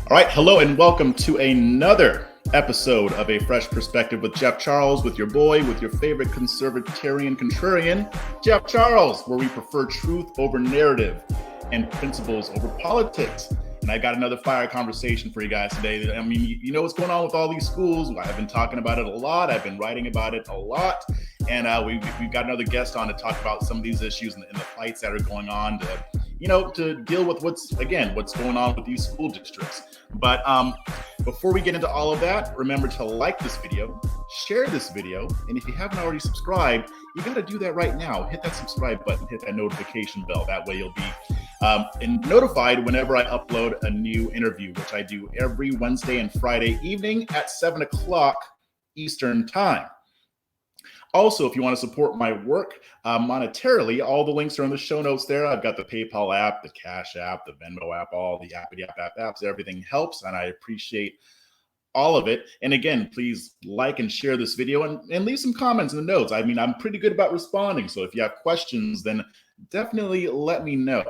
All right, hello and welcome to another episode of A Fresh Perspective with Jeff Charles, with your boy, with your favorite conservatarian contrarian, Jeff Charles, where we prefer truth over narrative and principles over politics. And I got another fire conversation for you guys today. I mean, you know what's going on with all these schools. I've been talking about it a lot. I've been writing about it a lot. And we've got another guest on to talk about some of these issues and the fights that are going on to deal with what's going on with these school districts. But before we get into all of that, remember to like this video, share this video, and if you haven't already subscribed, you got to do that right now. Hit that subscribe button, hit that notification bell. That way you'll be notified whenever I upload a new interview, which I do every Wednesday and Friday evening at 7 o'clock Eastern Time. Also, if you want to support my work monetarily, all the links are in the show notes there. I've got the PayPal app, the CashApp, the Venmo app, all the apps. Everything helps, and I appreciate all of it. And again, please like and share this video and leave some comments in the notes. I mean, I'm pretty good about responding, so if you have questions, then definitely let me know.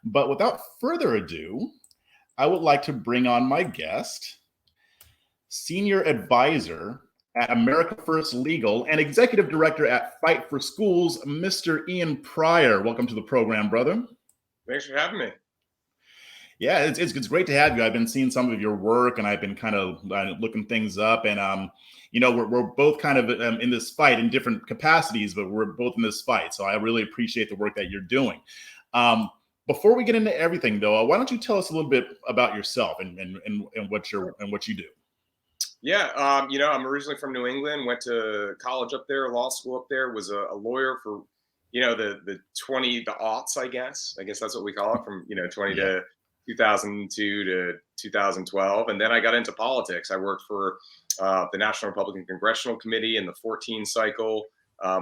But without further ado, I would like to bring on my guest, Senior Advisor at America First Legal and Executive Director at Fight for Schools, Mr. Ian Pryor. Welcome to the program, brother. Thanks for having me. Yeah, it's great to have you. I've been seeing some of your work, and I've been kind of looking things up. And we're both kind of in this fight in different capacities, but we're both in this fight. So I really appreciate the work that you're doing. Before we get into everything, though, why don't you tell us a little bit about yourself and what you do? Yeah, I'm originally from New England, went to college up there, law school up there, was a lawyer for, the aughts, I guess. I guess that's what we call it, from, 20 to 2002 to 2012. And then I got into politics. I worked for the National Republican Congressional Committee in the 14 cycle,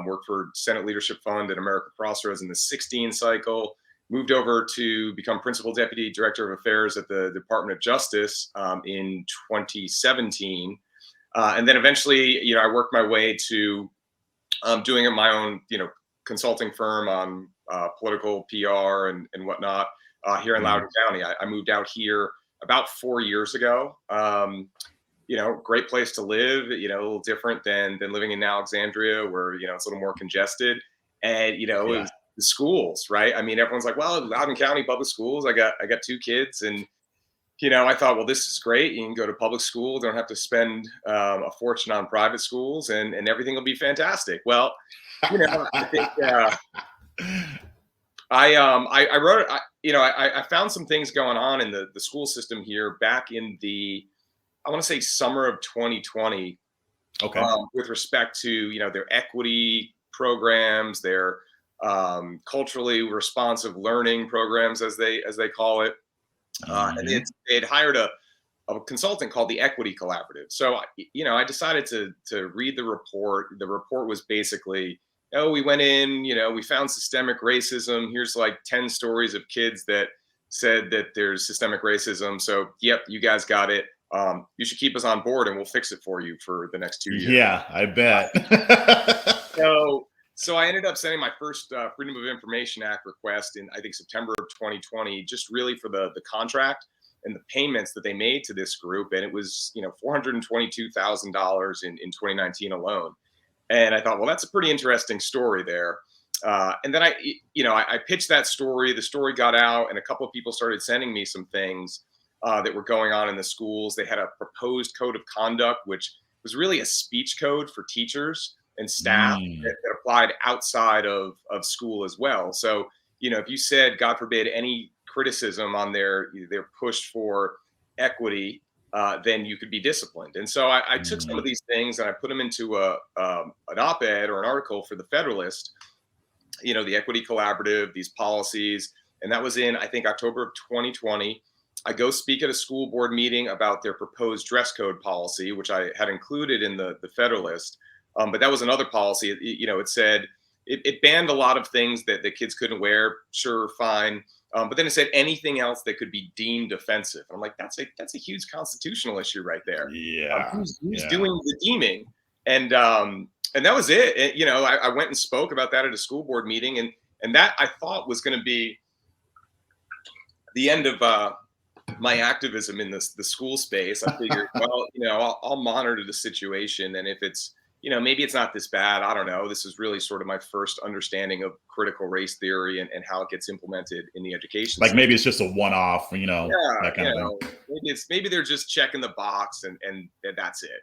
worked for Senate Leadership Fund at America Crossroads in the 16 cycle, moved over to become Principal Deputy Director of Affairs at the Department of Justice in 2017. And then eventually, I worked my way to doing my own, consulting firm on political PR and whatnot here in Loudoun County. I moved out here about 4 years ago. Great place to live, a little different than living in Alexandria, where, it's a little more congested. And, it was the schools, right? I mean, everyone's like, well, Loudoun County public schools. I got 2 kids, and I thought, well, this is great. You can go to public school, don't have to spend a fortune on private schools, and everything will be fantastic. Well, I think I found some things going on in the school system here back in I want to say summer of 2020. Okay. With respect to their equity programs, their culturally responsive learning programs, as they call it, and they had hired a consultant called the Equity Collaborative. So I decided to read the report. The report was basically, we went in, we found systemic racism. Here's like 10 stories of kids that said that there's systemic racism. So yep, you guys got it. You should keep us on board, and we'll fix it for you for the next 2 years. Yeah, I bet. So I ended up sending my first Freedom of Information Act request in, I think, September of 2020, just really for the contract and the payments that they made to this group. And it was, $422,000 in 2019 alone. And I thought, well, that's a pretty interesting story there. And then I pitched that story. The story got out, and a couple of people started sending me some things that were going on in the schools. They had a proposed code of conduct, which was really a speech code for teachers and staff that applied outside of school as well. So, if you said, God forbid, any criticism on their push for equity, then you could be disciplined. And so I took some of these things and I put them into an op-ed or an article for the Federalist, the Equity Collaborative, these policies. And that was in, I think, October of 2020. I go speak at a school board meeting about their proposed dress code policy, which I had included in the Federalist. But that was another policy. It said it banned a lot of things that the kids couldn't wear. Sure, fine. But then it said anything else that could be deemed offensive. And I'm like, that's a huge constitutional issue right there. Yeah. Who's doing the deeming? And that was it. I went and spoke about that at a school board meeting, and that I thought was going to be the end of my activism in the school space, I figured, well, I'll monitor the situation, and if it's, maybe it's not this bad. I don't know. This is really sort of my first understanding of critical race theory and how it gets implemented in the education Like system. maybe it's just a one-off, Yeah, that kind of thing. maybe they're just checking the box and that's it.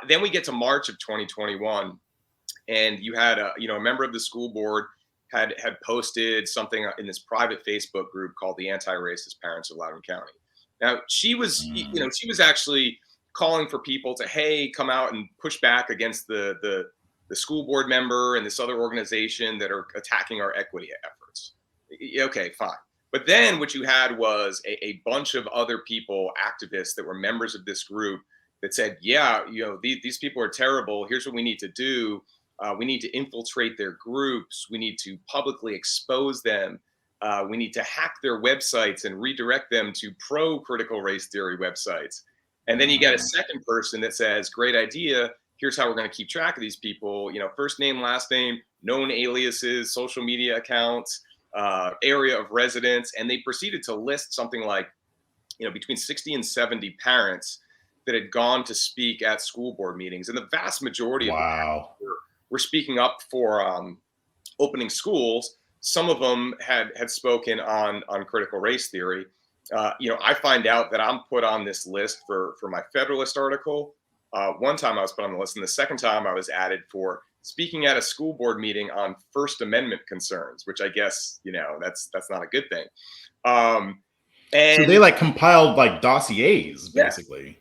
Then we get to March of 2021, and you had a member of the school board had posted something in this private Facebook group called the Anti-Racist Parents of Loudoun County. Now she was she was actually calling for people to, hey, come out and push back against the school board member and this other organization that are attacking our equity efforts. Okay, fine. But then what you had was a bunch of other people, activists that were members of this group that said, yeah, these people are terrible. Here's what we need to do. We need to infiltrate their groups. We need to publicly expose them. We need to hack their websites and redirect them to pro-critical race theory websites. And then you get a second person that says, great idea. Here's how we're going to keep track of these people. First name, last name, known aliases, social media accounts, area of residence. And they proceeded to list something like, between 60 and 70 parents that had gone to speak at school board meetings. And the vast majority of them were speaking up for opening schools. Some of them had spoken on critical race theory. I find out that I'm put on this list for my Federalist article. One time I was put on the list, and the second time I was added for speaking at a school board meeting on First Amendment concerns, which I guess, that's not a good thing. And so they compiled dossiers, basically.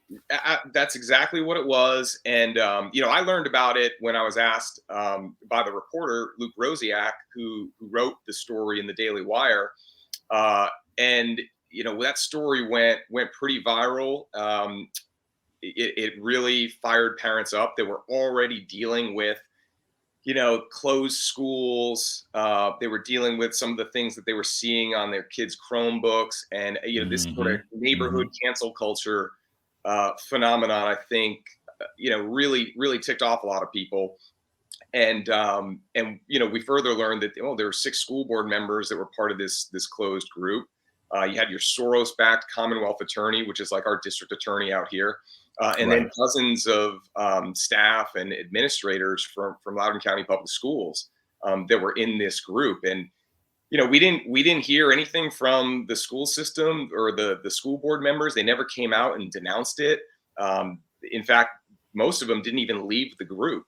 That's exactly what it was. And, I learned about it when I was asked by the reporter, Luke Rosiak, who wrote the story in the Daily Wire. And, that story went pretty viral. It really fired parents up. They were already dealing with, closed schools. They were dealing with some of the things that they were seeing on their kids' Chromebooks, and this sort of neighborhood cancel culture phenomenon. I think really ticked off a lot of people, and we further learned that there were 6 school board members that were part of this closed group. You had your Soros-backed Commonwealth attorney, which is like our district attorney out here. And then dozens of staff and administrators from Loudoun County Public Schools that were in this group. And we didn't hear anything from the school system or the school board members. They never came out and denounced it. In fact, most of them didn't even leave the group.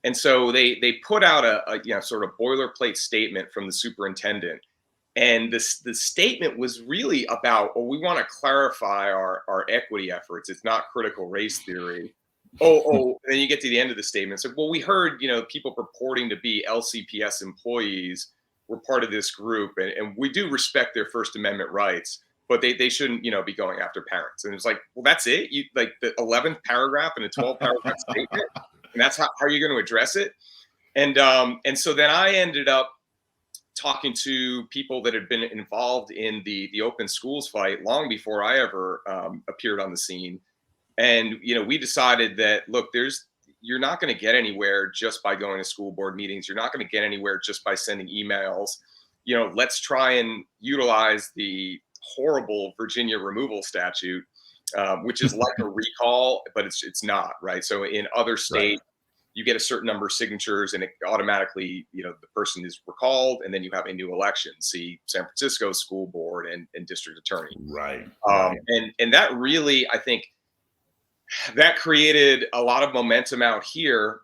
And so they put out a sort of boilerplate statement from the superintendent. And the statement was really about, we want to clarify our equity efforts. It's not critical race theory. And then you get to the end of the statement. It's like, well, we heard, people purporting to be LCPS employees were part of this group, and we do respect their First Amendment rights, but they shouldn't, be going after parents. And it's like, well, that's it. You the 11th paragraph in a 12 paragraph statement, and that's how you're going to address it. And so then I ended up talking to people that had been involved in the open schools fight long before I ever appeared on the scene. And, we decided that, look, you're not going to get anywhere just by going to school board meetings. You're not going to get anywhere just by sending emails. Let's try and utilize the horrible Virginia removal statute, which is like a recall, but it's not, right? So in other states, you get a certain number of signatures and it automatically, the person is recalled, and then you have a new election. See San Francisco school board and district attorney. Right. And that really, I think, that created a lot of momentum out here.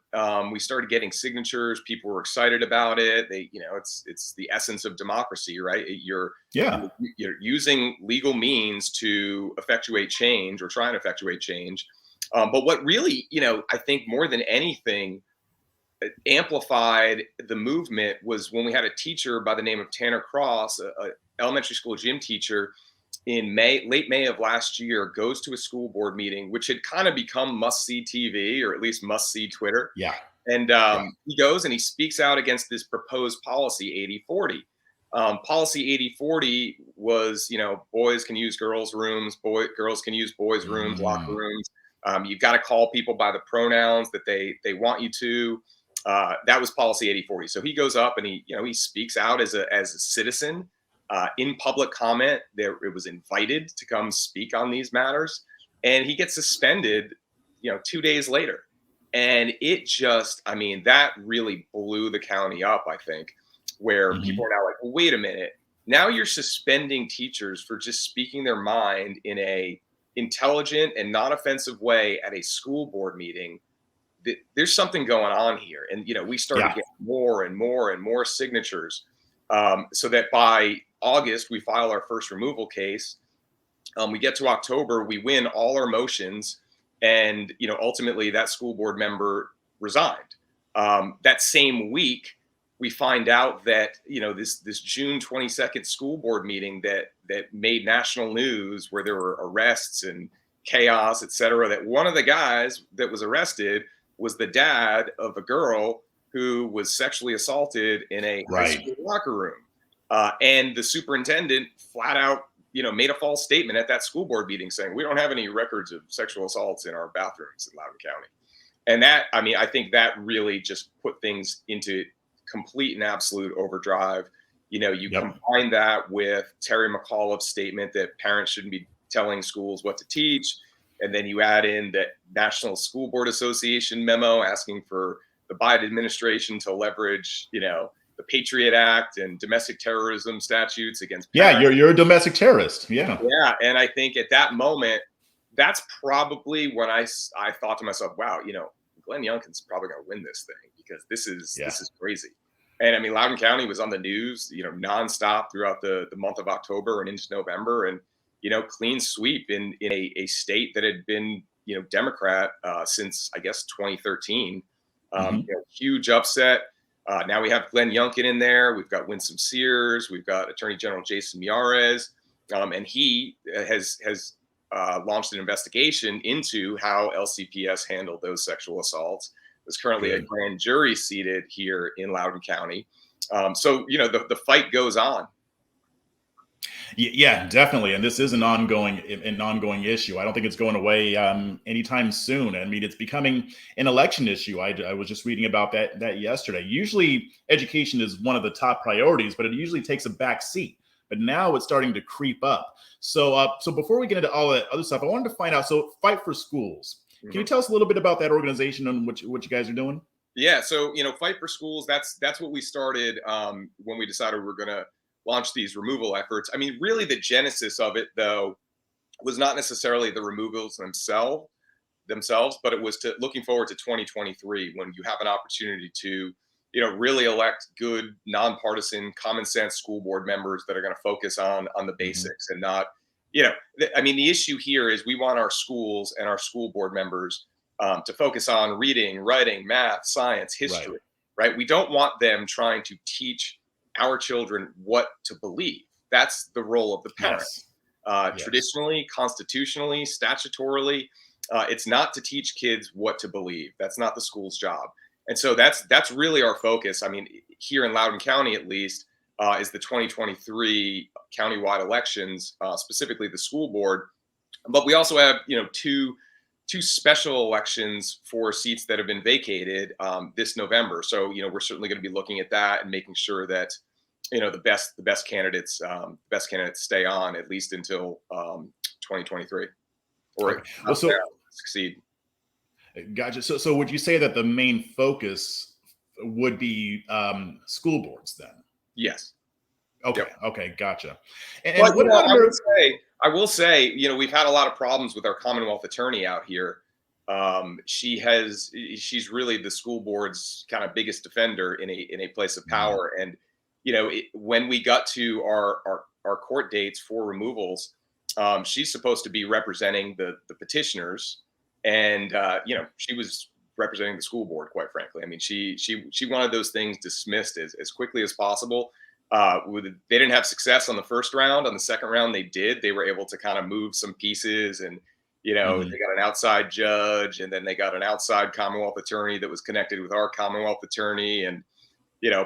We started getting signatures. People were excited about it. It's the essence of democracy, right? You're using legal means to effectuate change or try and effectuate change. But what really, I think more than anything amplified the movement was when we had a teacher by the name of Tanner Cross, an elementary school gym teacher, in late May of last year, goes to a school board meeting, which had kind of become must-see TV, or at least must-see Twitter. Yeah. And he goes and he speaks out against this proposed policy 80-40. Policy 80-40 was, boys can use girls' rooms, girls can use boys' rooms, locker rooms. You've got to call people by the pronouns that they want you to. That was policy 80-40. So he goes up and he speaks out as a citizen. in public comment. It was invited to come speak on these matters, and he gets suspended, 2 days later. And it just, I mean, that really blew the county up, I think, where people are now like, well, wait a minute. Now you're suspending teachers for just speaking their mind in a intelligent and non-offensive way at a school board meeting. There's something going on here. And, we started getting more and more and more signatures, so that by August, we file our first removal case. We get to October, we win all our motions. And, ultimately that school board member resigned. That same week, we find out that, this June 22nd school board meeting that made national news, where there were arrests and chaos, et cetera, that one of the guys that was arrested was the dad of a girl who was sexually assaulted in a high school locker room. And the superintendent flat out, made a false statement at that school board meeting saying, we don't have any records of sexual assaults in our bathrooms in Loudoun County. And that, I think that really just put things into complete and absolute overdrive. You combine that with Terry McAuliffe's statement that parents shouldn't be telling schools what to teach. And then you add in that National School Board Association memo asking for the Biden administration to leverage, the Patriot Act and domestic terrorism statutes against parents. Yeah, you're a domestic terrorist. Yeah. Yeah. And I think at that moment, that's probably when I thought to myself, wow, Glenn Youngkin's probably going to win this thing, because this is crazy. And Loudoun County was on the news, nonstop throughout the month of October and into November, and, clean sweep in a state that had been, Democrat since, I guess, 2013. Huge upset. Now we have Glenn Youngkin in there. We've got Winsome Sears. We've got Attorney General Jason Miyares. And he has launched an investigation into how LCPS handled those sexual assaults. There's currently a grand jury seated here in Loudoun County. So, the fight goes on. Yeah, definitely. And this is an ongoing issue. I don't think it's going away anytime soon. It's becoming an election issue. I was just reading about that yesterday. Usually education is one of the top priorities, but it usually takes a back seat. But now it's starting to creep up. So before we get into all that other stuff, I wanted to find out, so Fight for Schools. Can you tell us a little bit about that organization and what you guys are doing? Yeah, so Fight for Schools, that's what we started when we decided we were going to launch these removal efforts. Really the genesis of it, though, was not necessarily the removals themselves, but it was looking forward to 2023, when you have an opportunity to, really elect good, nonpartisan, common sense school board members that are going to focus on the basics and not, the issue here is we want our schools and our school board members to focus on reading, writing, math, science, history, right? We don't want them trying to teach our children what to believe. That's the role of the parents. Traditionally, constitutionally, statutorily, it's not to teach kids what to believe. That's not the school's job. And so that's really our focus. Here in Loudoun County, at least, is the 2023 countywide elections, specifically the school board. But we also have, two special elections for seats that have been vacated this November. So, we're certainly going to be looking at that and making sure that, the best candidates stay on at least until 2023, or succeed. Gotcha. So would you say that the main focus would be school boards then? Yes. Okay. Yep. Okay. Gotcha. And but, I will say, we've had a lot of problems with our Commonwealth attorney out here. She's really the school board's kind of biggest defender in a place of power. And, when we got to our court dates for removals, she's supposed to be representing the petitioners. And, she was representing the school board, quite frankly. She wanted those things dismissed as quickly as possible. They didn't have success on the first round. On the second round, they did. They were able to kind of move some pieces, and, they got an outside judge, and then they got an outside Commonwealth attorney that was connected with our Commonwealth attorney. And,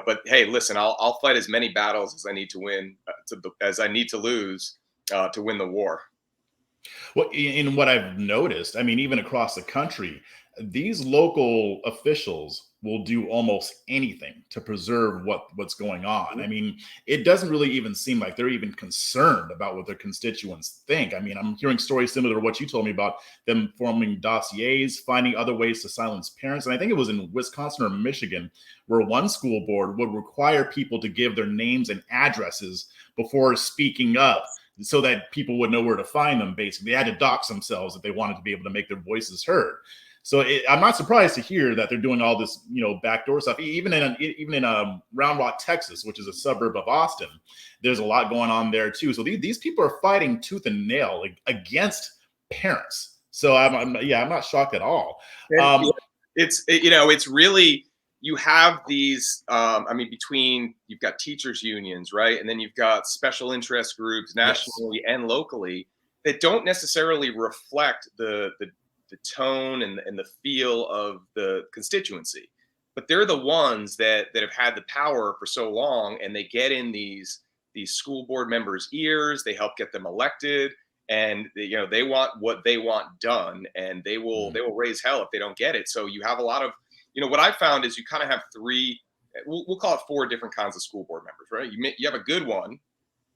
but hey, listen, I'll fight as many battles as I need to win, as I need to lose to win the war. Well, in what I've noticed, even across the country, these local officials will do almost anything to preserve what's going on. I mean, it doesn't really even seem like they're even concerned about what their constituents think. I mean, I'm hearing stories similar to what you told me about them forming dossiers, finding other ways to silence parents. And I think it was in Wisconsin or Michigan where one school board would require people to give their names and addresses before speaking up so that people would know where to find them. Basically, they had to dox themselves if they wanted to be able to make their voices heard. So I'm not surprised to hear that they're doing all this, backdoor stuff. Even in Round Rock, Texas, which is a suburb of Austin, there's a lot going on there too. So these people are fighting tooth and nail against parents. So I'm not shocked at all. It's really, you have these. You've got teachers unions, right, and then you've got special interest groups nationally and locally that don't necessarily reflect the tone and the feel of the constituency, but they're the ones that have had the power for so long, and they get in these school board members' ears. They help get them elected, and they want what they want done, and they will raise hell if they don't get it. So you have a lot of, what I found is you kind of have three, we'll call it four different kinds of school board members, right? You have a good one,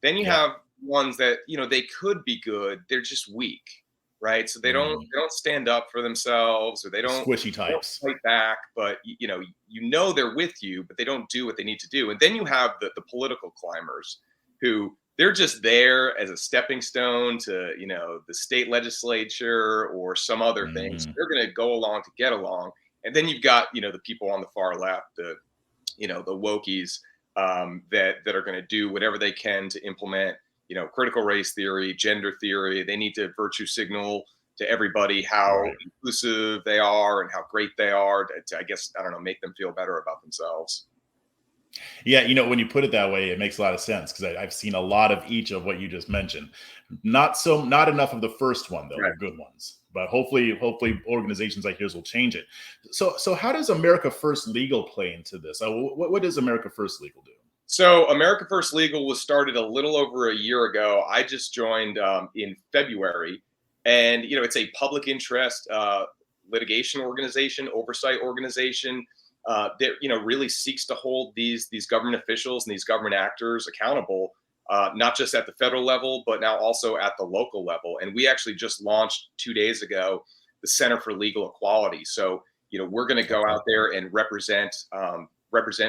then you have ones that they could be good, they're just weak. Right, so they don't stand up for themselves, or they don't squishy types fight back. But they're with you, but they don't do what they need to do. And then you have the political climbers, who they're just there as a stepping stone to the state legislature or some other thing. So they're going to go along to get along. And then you've got the people on the far left, the wokies, that are going to do whatever they can to implement critical race theory, gender theory. They need to virtue signal to everybody how inclusive they are and how great they are to, I guess, I don't know, make them feel better about themselves. Yeah, when you put it that way, it makes a lot of sense, because I've seen a lot of each of what you just mentioned. Not enough of the first one, though, the good ones. But hopefully organizations like yours will change it. So how does America First Legal play into this? What does America First Legal do? So America First Legal was started a little over a year ago. I just joined in February, and it's a public interest litigation organization, oversight organization that really seeks to hold these government officials and these government actors accountable, not just at the federal level, but now also at the local level. And we actually just launched 2 days ago the Center for Legal Equality. So we're going to go out there and represent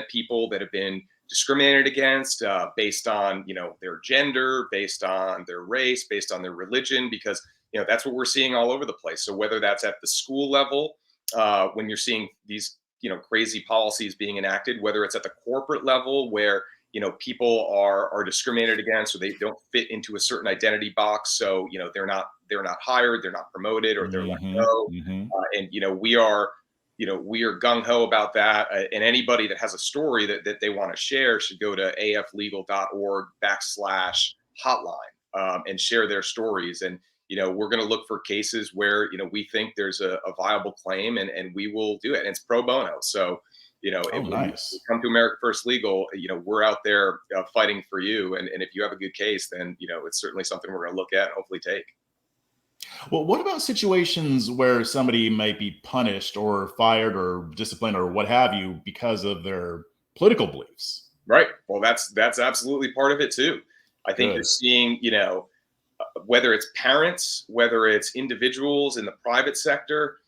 people that have been discriminated against based on their gender, based on their race, based on their religion, because that's what we're seeing all over the place. So whether that's at the school level, when you're seeing these crazy policies being enacted, whether it's at the corporate level where people are discriminated against, or they don't fit into a certain identity box, so they're not hired, they're not promoted, or they're let go. And we are gung-ho about that. And anybody that has a story that they want to share should go to aflegal.org/hotline and share their stories. And, we're going to look for cases where, we think there's a viable claim, and we will do it. And it's pro bono. So, if you come to America First Legal, we're out there fighting for you. And if you have a good case, then, it's certainly something we're going to look at and hopefully take. Well, what about situations where somebody might be punished or fired or disciplined or what have you because of their political beliefs? Right. Well, that's absolutely part of it too. I think you're seeing, whether it's parents, whether it's individuals in the private sector,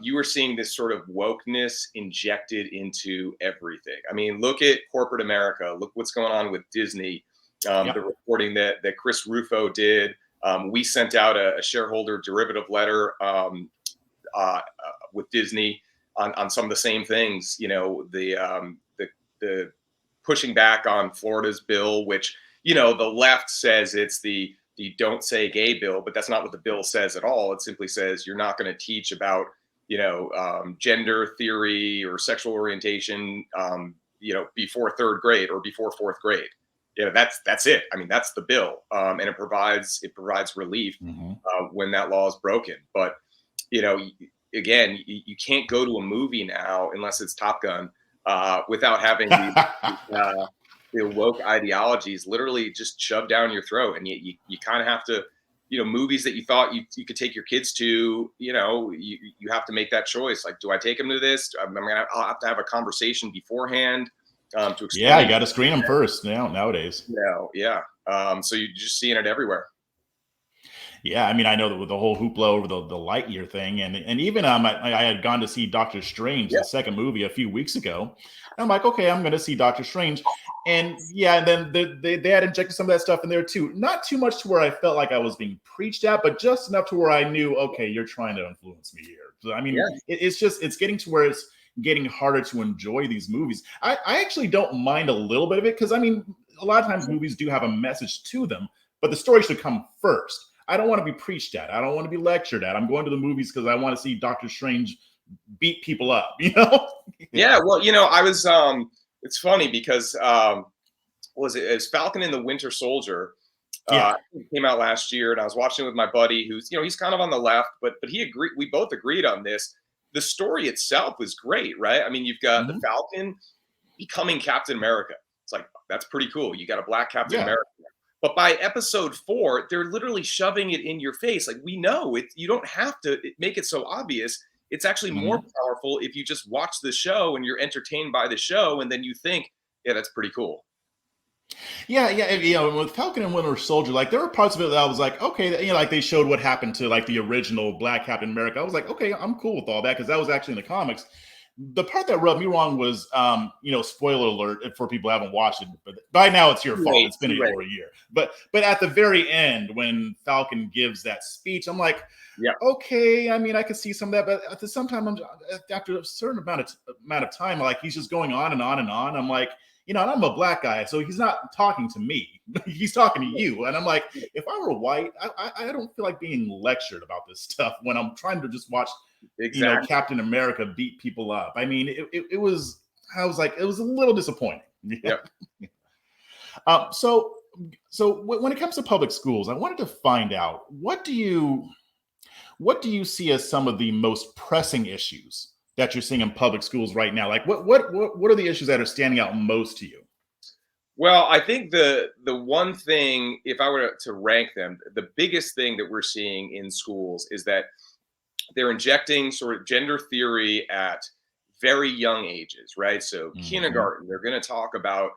you are seeing this sort of wokeness injected into everything. I mean, look at corporate America. Look what's going on with Disney. The reporting that Chris Rufo did. We sent out a shareholder derivative letter with Disney on some of the same things. The pushing back on Florida's bill, which the left says it's the don't say gay bill, but that's not what the bill says at all. It simply says you're not going to teach about gender theory or sexual orientation before third grade or before fourth grade. That's it. I mean, that's the bill, and it provides relief when that law is broken. But again, you can't go to a movie now unless it's Top Gun without having the woke ideologies literally just shoved down your throat, and you kind of have to movies that you thought you could take your kids to, you have to make that choice. Like, do I take them to this? I'll have to have a conversation beforehand to explain. Yeah, you got to screen them first nowadays. Yeah. So you're just seeing it everywhere. Yeah, I mean, I know that with the whole hoopla over the Lightyear thing, and even I had gone to see Doctor Strange, Yeah. the second movie, a few weeks ago. And I'm like, okay, I'm going to see Doctor Strange, and yeah, and then they had injected some of that stuff in there too. Not too much to where I felt like I was being preached at, but just enough to where I knew, okay, you're trying to influence me here. So I mean, it's getting to where it's getting harder to enjoy these movies. I actually don't mind a little bit of it because I mean, a lot of times movies do have a message to them, but the story should come first. I don't want to be preached at. I don't want to be lectured at. I'm going to the movies because I want to see Doctor Strange beat people up, Yeah, well, I was it's funny because was it's Falcon and the Winter Soldier. It came out last year, and I was watching it with my buddy who's, he's kind of on the left, but he agreed. We both agreed on this. The story itself was great, right? I mean, you've got the Falcon becoming Captain America. It's like, that's pretty cool. You got a black Captain America. But by episode 4, they're literally shoving it in your face. Like, we know it. You don't have to make it so obvious. It's actually more powerful if you just watch the show and you're entertained by the show, and then you think, yeah, that's pretty cool. Yeah. With Falcon and Winter Soldier, like there were parts of it that I was like, okay, like they showed what happened to like the original Black Captain America. I was like, okay, I'm cool with all that because that was actually in the comics. The part that rubbed me wrong was, spoiler alert for people who haven't watched it, but by now it's your fault. It's been over a year. But at the very end, when Falcon gives that speech, I'm like, okay. I mean, I could see some of that, but at the same time, after a certain amount of time, like he's just going on and on and on. I'm like, and I'm a black guy, so he's not talking to me. He's talking to you. And I'm like, if I were white, I don't feel like being lectured about this stuff when I'm trying to just watch Captain America beat people up. I mean, it was a little disappointing. So when it comes to public schools, I wanted to find out, what do you see as some of the most pressing issues that you're seeing in public schools right now? Like what are the issues that are standing out most to you? Well, I think the one thing, if I were to rank them, the biggest thing that we're seeing in schools is that they're injecting sort of gender theory at very young ages, right? So kindergarten, they're going to talk about,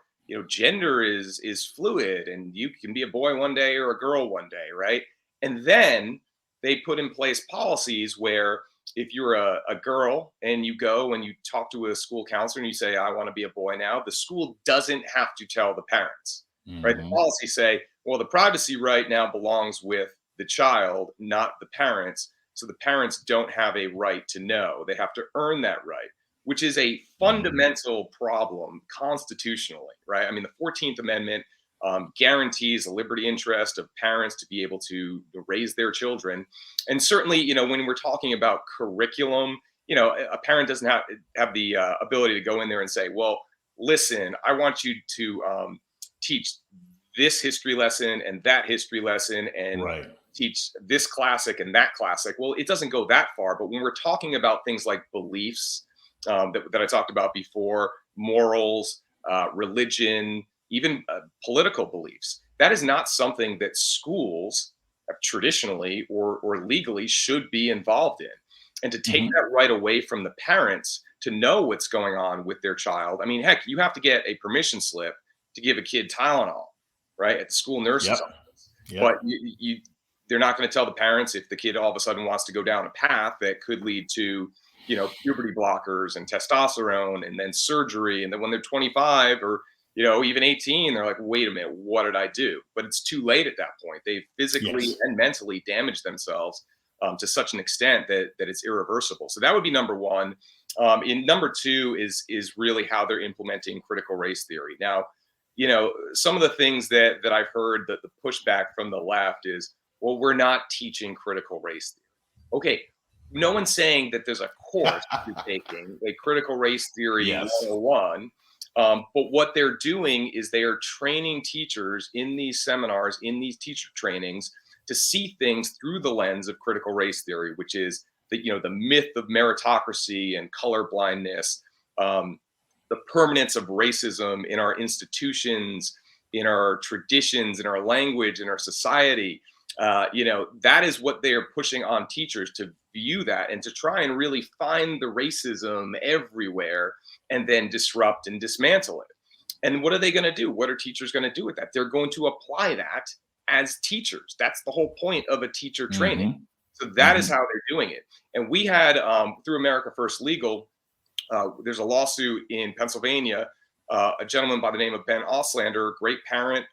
gender is fluid and you can be a boy one day or a girl one day, right? And then they put in place policies where if you're a girl and you go and you talk to a school counselor and you say, I want to be a boy now, the school doesn't have to tell the parents, right? The policies say, well, the privacy right now belongs with the child, not the parents. So the parents don't have a right to know. They have to earn that right, which is a fundamental problem constitutionally, right? I mean, the 14th Amendment guarantees the liberty interest of parents to be able to raise their children. And certainly, when we're talking about curriculum, a parent doesn't have the ability to go in there and say, well, listen, I want you to teach this history lesson and that history lesson and teach this classic and that classic. Well, it doesn't go that far. But when we're talking about things like beliefs that I talked about before, morals, religion, even political beliefs, that is not something that schools traditionally or legally should be involved in. And to take that right away from the parents to know what's going on with their child. I mean, heck, you have to get a permission slip to give a kid Tylenol, right, at the school nurse's office. But they're not going to tell the parents if the kid all of a sudden wants to go down a path that could lead to, puberty blockers and testosterone and then surgery. And then when they're 25 or, even 18, they're like, wait a minute, what did I do? But it's too late at that point. They've physically and mentally damaged themselves to such an extent that it's irreversible. So that would be number one. In number two is really how they're implementing critical race theory. Now, some of the things that I've heard that the pushback from the left is, well, we're not teaching critical race theory. Okay, no one's saying that there's a course you're taking, a critical race theory 101. But what they're doing is they are training teachers in these seminars, in these teacher trainings, to see things through the lens of critical race theory, which is the myth of meritocracy and colorblindness, the permanence of racism in our institutions, in our traditions, in our language, in our society. That is what they are pushing on teachers, to view that and to try and really find the racism everywhere and then disrupt and dismantle it. And what are they going to do? What are teachers going to do with that? They're going to apply that as teachers. That's the whole point of a teacher training. Mm-hmm. So that is how they're doing it. And we had, through America First Legal, there's a lawsuit in Pennsylvania. A gentleman by the name of Ben Auslander, great parent,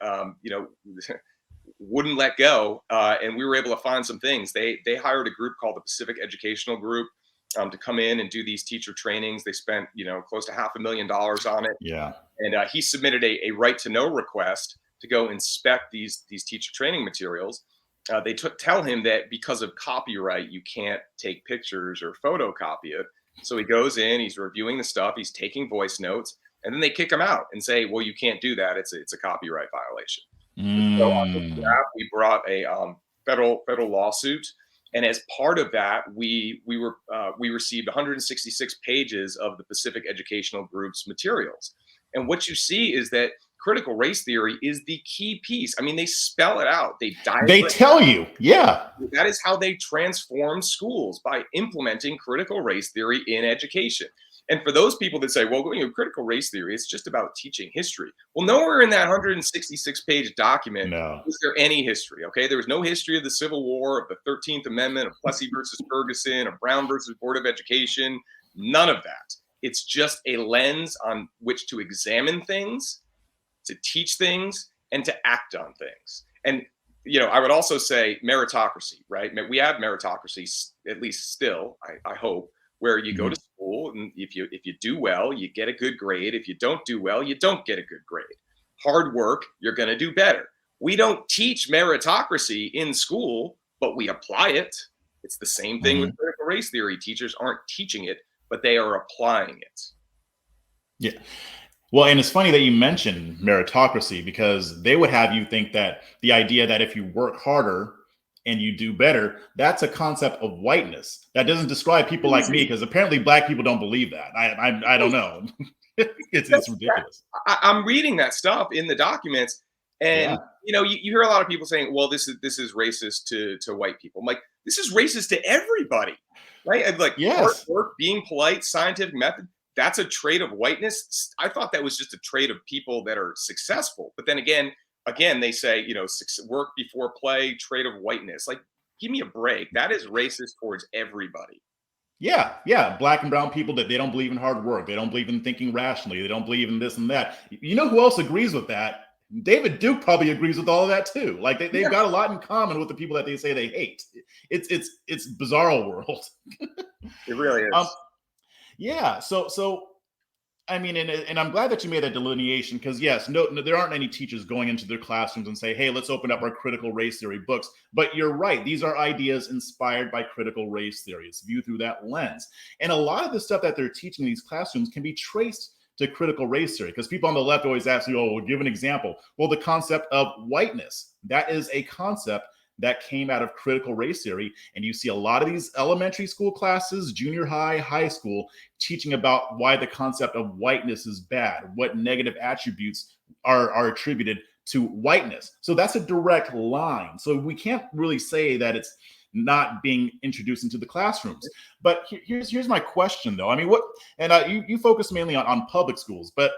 wouldn't let go, and we were able to find some things. They hired a group called the Pacific Educational Group to come in and do these teacher trainings. They spent close to $500,000 on it. Yeah. And he submitted a right to know request to go inspect these teacher training materials. They tell him that because of copyright, you can't take pictures or photocopy it. So he goes in, he's reviewing the stuff, he's taking voice notes, and then they kick him out and say, well, you can't do that. It's a copyright violation. So on top of that, we brought a federal lawsuit, and as part of that, we received 166 pages of the Pacific Educational Group's materials. And what you see is that critical race theory is the key piece. I mean, they spell it out. They tell you, yeah. That is how they transform schools, by implementing critical race theory in education. And for those people that say, well, critical race theory, it's just about teaching history. Well, nowhere in that 166-page document is there any history, okay? There was no history of the Civil War, of the 13th Amendment, of Plessy versus Ferguson, of Brown versus Board of Education, none of that. It's just a lens on which to examine things, to teach things, and to act on things. And, I would also say meritocracy, right? We have meritocracy, at least still, I hope, where you go to school, and if you do well, you get a good grade. If you don't do well, you don't get a good grade. Hard work, you're going to do better. We don't teach meritocracy in school, but we apply it. It's the same thing with critical race theory. Teachers aren't teaching it, but they are applying it. Yeah. Well, and it's funny that you mentioned meritocracy, because they would have you think that the idea that if you work harder and you do better, that's a concept of whiteness. That doesn't describe people like me, because apparently Black people don't believe that. I don't know. It's ridiculous. I'm reading that stuff in the documents, and you hear a lot of people saying, well, this is racist to white people. I'm like, this is racist to everybody, right? And hard work, being polite, scientific method, that's a trait of whiteness. I thought that was just a trait of people that are successful. But then again, they say, work before play, trait of whiteness. Like, give me a break. That is racist towards everybody. Yeah. Black and brown people, that they don't believe in hard work. They don't believe in thinking rationally. They don't believe in this and that. You know who else agrees with that? David Duke probably agrees with all of that too. Like they've got a lot in common with the people that they say they hate. It's bizarro world. It really is. Yeah. So I mean, and I'm glad that you made that delineation, because yes, no, there aren't any teachers going into their classrooms and say, hey, let's open up our critical race theory books. But you're right. These are ideas inspired by critical race theory. It's viewed through that lens. And a lot of the stuff that they're teaching in these classrooms can be traced to critical race theory, because people on the left always ask you, oh, well, give an example. Well, the concept of whiteness, that is a concept that came out of critical race theory. And you see a lot of these elementary school classes, junior high, high school, teaching about why the concept of whiteness is bad, what negative attributes are attributed to whiteness. So that's a direct line. So we can't really say that it's not being introduced into the classrooms. But here's my question, though. I mean, you focus mainly on public schools, but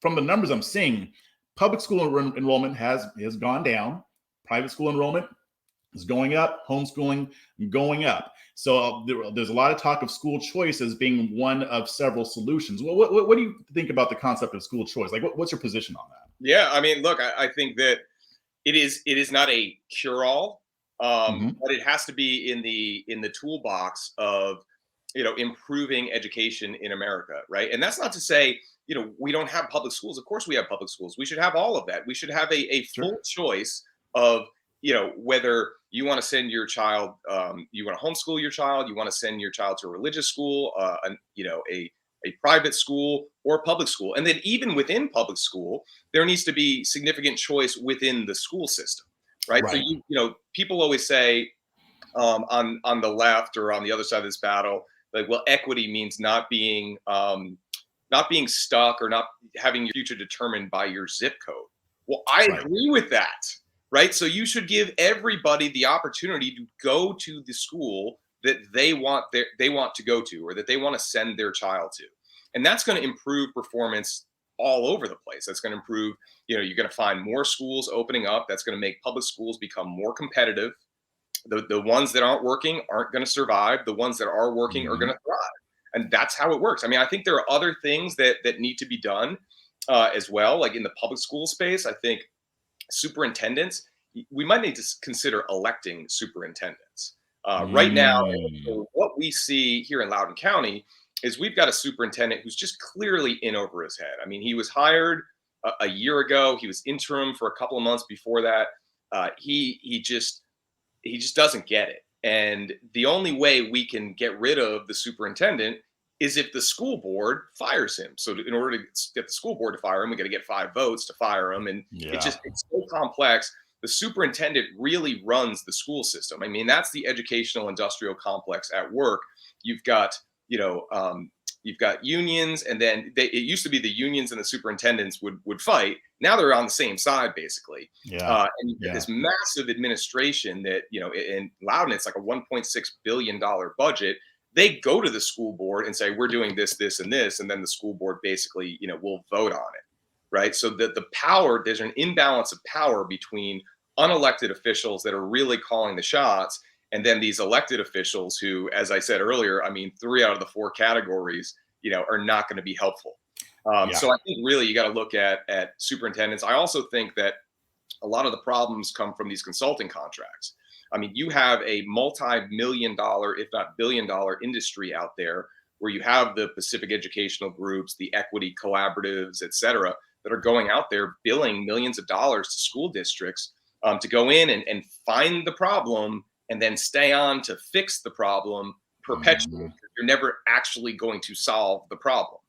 from the numbers I'm seeing, public school enrollment has gone down. Private school enrollment is going up, homeschooling going up. So there's a lot of talk of school choice as being one of several solutions. Well, what do you think about the concept of school choice? Like, what's your position on that? Yeah, I mean, look, I think that it is not a cure-all, but it has to be in the toolbox of improving education in America, right? And that's not to say we don't have public schools. Of course, we have public schools. We should have all of that. We should have a full choice of whether you want to send your child, you want to homeschool your child, you want to send your child to a religious school, a private school or public school. And then even within public school, there needs to be significant choice within the school system, right? So people always say on the left or on the other side of this battle, like, well, equity means not being stuck or not having your future determined by your zip code. Well, I agree with that. right? So you should give everybody the opportunity to go to the school that they want to go to, or that they want to send their child to. And that's going to improve performance all over the place. That's going to improve, you're going to find more schools opening up. That's going to make public schools become more competitive. The ones that aren't working aren't going to survive. The ones that are working are going to thrive. And that's how it works. I mean, I think there are other things that need to be done as well. Like in the public school space, I think superintendents, we might need to consider electing superintendents. Right now, what we see here in Loudoun County is we've got a superintendent who's just clearly in over his head. I mean, he was hired a year ago. He was interim for a couple of months before that. He just doesn't get it. And the only way we can get rid of the superintendent is if the school board fires him. So in order to get the school board to fire him, we got to get 5 votes to fire him. And it's so complex. The superintendent really runs the school system. I mean, that's the educational industrial complex at work. You've got, you've got unions, and then it used to be the unions and the superintendents would fight. Now they're on the same side, basically. And you get this massive administration that, in Loudoun, it's like a $1.6 billion budget. They go to the school board and say, we're doing this, this, and this. And then the school board basically, will vote on it. Right. So the power, there's an imbalance of power between unelected officials that are really calling the shots, and then these elected officials who, as I said earlier, I mean, 3 out of the 4 categories, are not going to be helpful. So I think really you got to look at superintendents. I also think that a lot of the problems come from these consulting contracts. I mean, you have a multi-million-dollar, if not billion-dollar industry out there where you have the Pacific educational groups, the equity collaboratives, et cetera, that are going out there billing millions of dollars to school districts to go in and find the problem and then stay on to fix the problem perpetually. You're never actually going to solve the problem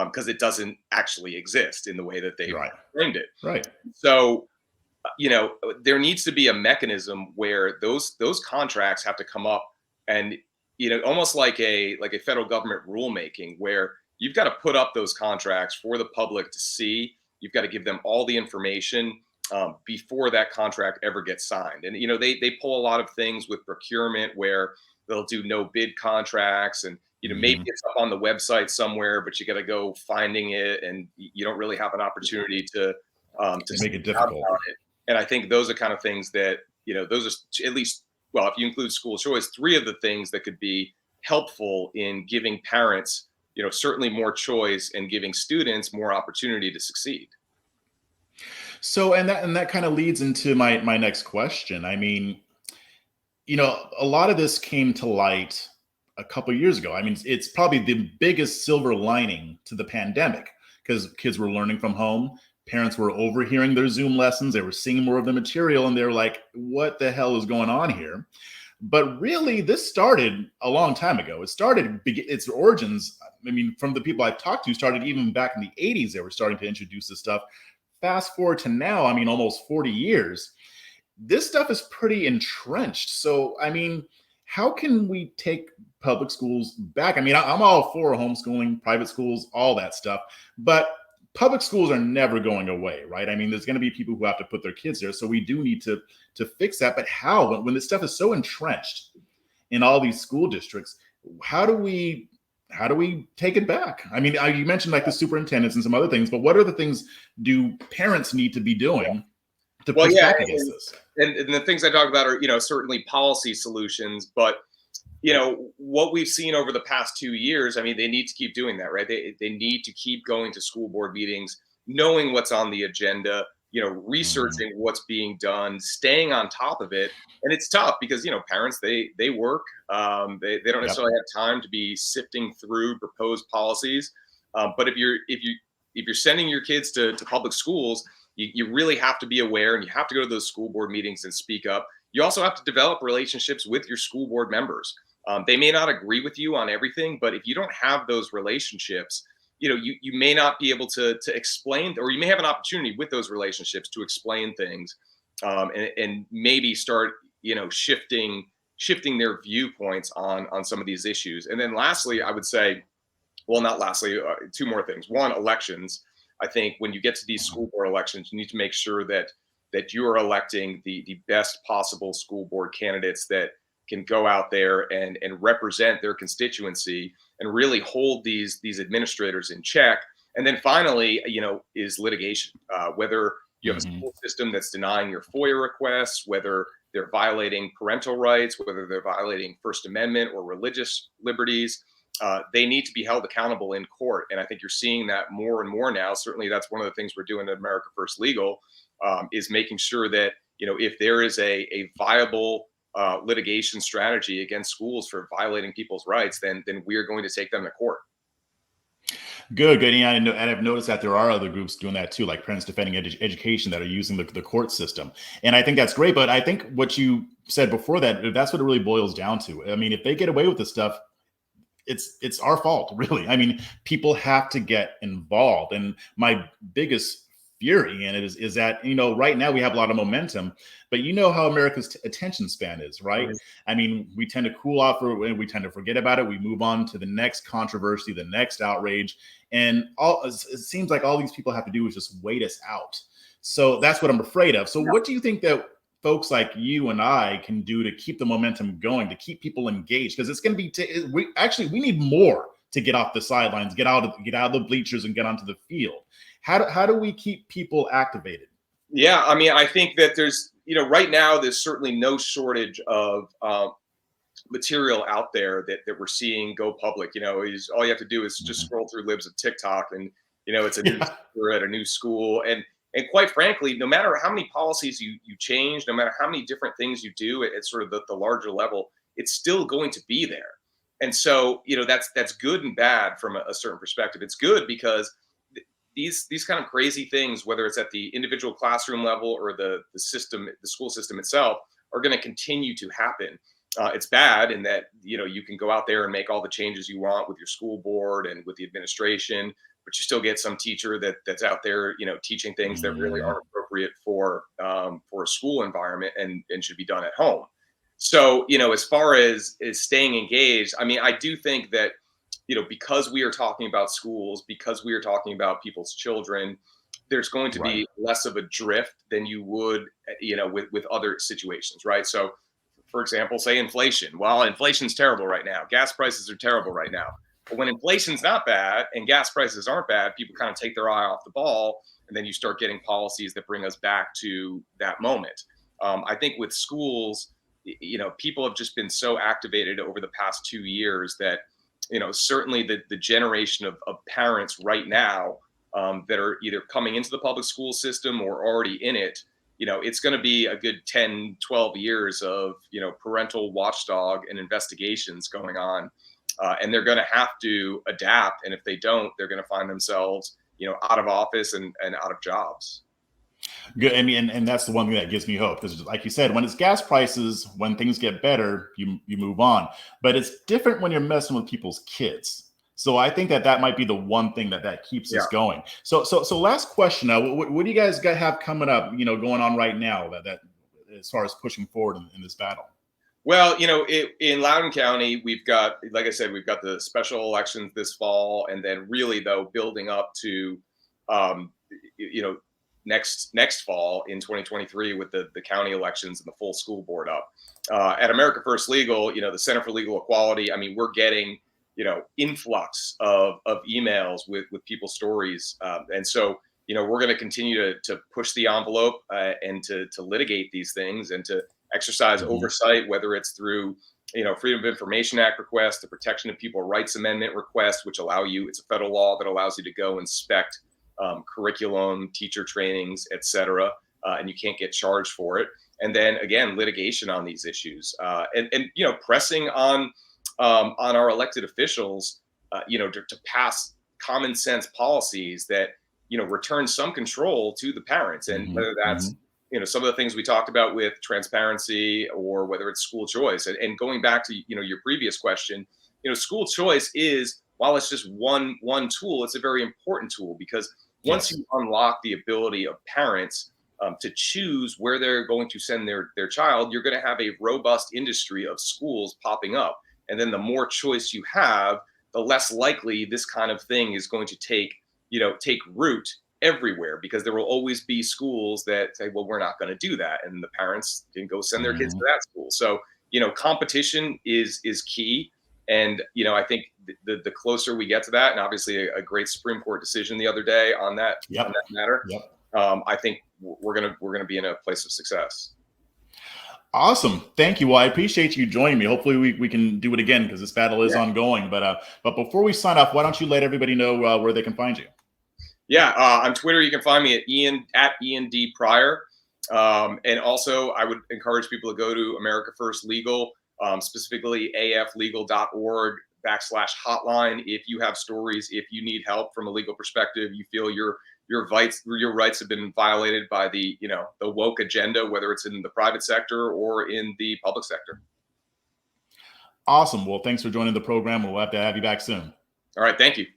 because it doesn't actually exist in the way that they framed it. Right. So, there needs to be a mechanism where those contracts have to come up, and almost like a federal government rulemaking, where you've got to put up those contracts for the public to see. You've got to give them all the information before that contract ever gets signed. And they pull a lot of things with procurement where they'll do no bid contracts, and maybe it's up on the website somewhere, but you got to go finding it, and you don't really have an opportunity to make it difficult. And I think those are kind of things that, those are at least, well, if you include school choice, 3 of the things that could be helpful in giving parents, certainly more choice, and giving students more opportunity to succeed. So, and that kind of leads into my next question. I mean, a lot of this came to light a couple of years ago. I mean, it's probably the biggest silver lining to the pandemic because kids were learning from home. Parents were overhearing their Zoom lessons. They were seeing more of the material, and they're like, what the hell is going on here? But really, this started a long time ago. Its origins, I mean, from the people I've talked to, started even back in the 80s. They were starting to introduce this stuff. Fast forward to now, I mean, almost 40 years. This stuff is pretty entrenched. So, I mean, how can we take public schools back? I mean, I'm all for homeschooling, private schools, all that stuff. But public schools are never going away, right? I mean, there's going to be people who have to put their kids there. So we do need to fix that. But how? When this stuff is so entrenched in all these school districts, how do we take it back? I mean, you mentioned like the superintendents and some other things, but what other things do parents need to be doing to push back against this? And the things I talk about are, certainly policy solutions, but what we've seen over the past 2 years, I mean, they need to keep doing that, right? They need to keep going to school board meetings, knowing what's on the agenda, researching what's being done, staying on top of it. And it's tough because, parents, they work. They don't necessarily have time to be sifting through proposed policies. But if you're sending your kids to public schools, you really have to be aware, and you have to go to those school board meetings and speak up. You also have to develop relationships with your school board members. They may not agree with you on everything, but if you don't have those relationships, you may not be able to explain, or you may have an opportunity with those relationships to explain things and maybe start, shifting their viewpoints on some of these issues. And then lastly, I would say, well, not lastly, 2 more things. One, elections. I think when you get to these school board elections, you need to make sure that that you are electing the best possible school board candidates that can go out there and represent their constituency and really hold these administrators in check. And then finally, is litigation. Whether you have a Hmm. school system that's denying your FOIA requests, whether they're violating parental rights, whether they're violating First Amendment or religious liberties, they need to be held accountable in court. And I think you're seeing that more and more now. Certainly, that's one of the things we're doing at America First Legal, is making sure that, if there is a viable litigation strategy against schools for violating people's rights, then we are going to take them to court. Good, good. Yeah, and I've noticed that there are other groups doing that too, like Parents Defending Education, that are using the court system. And I think that's great. But I think what you said before that, that's what it really boils down to. I mean, if they get away with this stuff, it's our fault, really. I mean, people have to get involved. And my biggest fury in it is that, right now we have a lot of momentum, but you know how America's attention span is, right? Right. I mean, we tend to cool off, or we tend to forget about it. We move on to the next controversy, the next outrage. And it seems like all these people have to do is just wait us out. So that's what I'm afraid of. So what do you think that folks like you and I can do to keep the momentum going, to keep people engaged? Because it's going to be, we need more to get off the sidelines, get out of the bleachers and get onto the field. How do we keep people activated? Yeah, I mean, I think that there's, right now, there's certainly no shortage of material out there that we're seeing go public. All you have to do is just scroll through libs of TikTok, and it's a new Yeah. teacher at a new school. And quite frankly, no matter how many policies you change, no matter how many different things you do at sort of the larger level, it's still going to be there. And so, that's good and bad from a certain perspective. It's good because these kind of crazy things, whether it's at the individual classroom level or the system, the school system itself, are going to continue to happen. It's bad in that you can go out there and make all the changes you want with your school board and with the administration, but you still get some teacher that's out there teaching things that really Mm. aren't appropriate for a school environment and should be done at home. So as far as staying engaged, I mean, I do think that because we are talking about schools, because we are talking about people's children, there's going to Right. be less of a drift than you would, with other situations, right? So, for example, say inflation. Well, inflation's terrible right now. Gas prices are terrible right now. But when inflation's not bad and gas prices aren't bad, people kind of take their eye off the ball, and then you start getting policies that bring us back to that moment. I think with schools, people have just been so activated over the past 2 years that certainly the generation of parents right now, that are either coming into the public school system or already in it, it's going to be a good 10, 12 years of, parental watchdog and investigations going on. And they're going to have to adapt. And if they don't, they're going to find themselves, out of office and out of jobs. Good. I mean, and that's the one thing that gives me hope, because, like you said, when it's gas prices, when things get better, you move on. But it's different when you're messing with people's kids. So I think that might be the one thing that keeps Yeah. us going. So last question now, what do you guys have coming up? Going on right now that as far as pushing forward in this battle. Well, in Loudoun County, we've got, like I said, we've got the special elections this fall, and then really though building up to, um, next fall in 2023 with the county elections and the full school board up. At America First Legal, the Center for Legal Equality. I mean, we're getting influx of emails with people's stories, and so we're going to continue to push the envelope, and to litigate these things and to exercise Mhm. oversight, whether it's through Freedom of Information Act requests, the Protection of People Rights Amendment requests, which allow you, it's a federal law that allows you to go inspect curriculum, teacher trainings, etc., and you can't get charged for it. And then again, litigation on these issues, and pressing on our elected officials, to pass common sense policies that return some control to the parents, and Mhm. whether that's Mhm. some of the things we talked about with transparency, or whether it's school choice. And going back to your previous question, school choice is, while it's just one tool, it's a very important tool, because once Yes. you unlock the ability of parents, to choose where they're going to send their child, you're going to have a robust industry of schools popping up. And then the more choice you have, the less likely this kind of thing is going to take root everywhere, because there will always be schools that say, well, we're not going to do that, and the parents can go send their kids to that school. So competition is key. And I think the closer we get to that, and obviously a great Supreme Court decision the other day on that matter, I think we're gonna be in a place of success. Awesome. Thank you. Well, I appreciate you joining me. Hopefully we can do it again, because this battle is ongoing. But before we sign off, why don't you let everybody know where they can find you? Yeah, on Twitter, you can find me at Ian D. Pryor. And also, I would encourage people to go to America First Legal, specifically aflegal.org/hotline. If you have stories, if you need help from a legal perspective, you feel your rights have been violated by the woke agenda, whether it's in the private sector or in the public sector. Awesome. Well, thanks for joining the program. We'll have to have you back soon. All right. Thank you.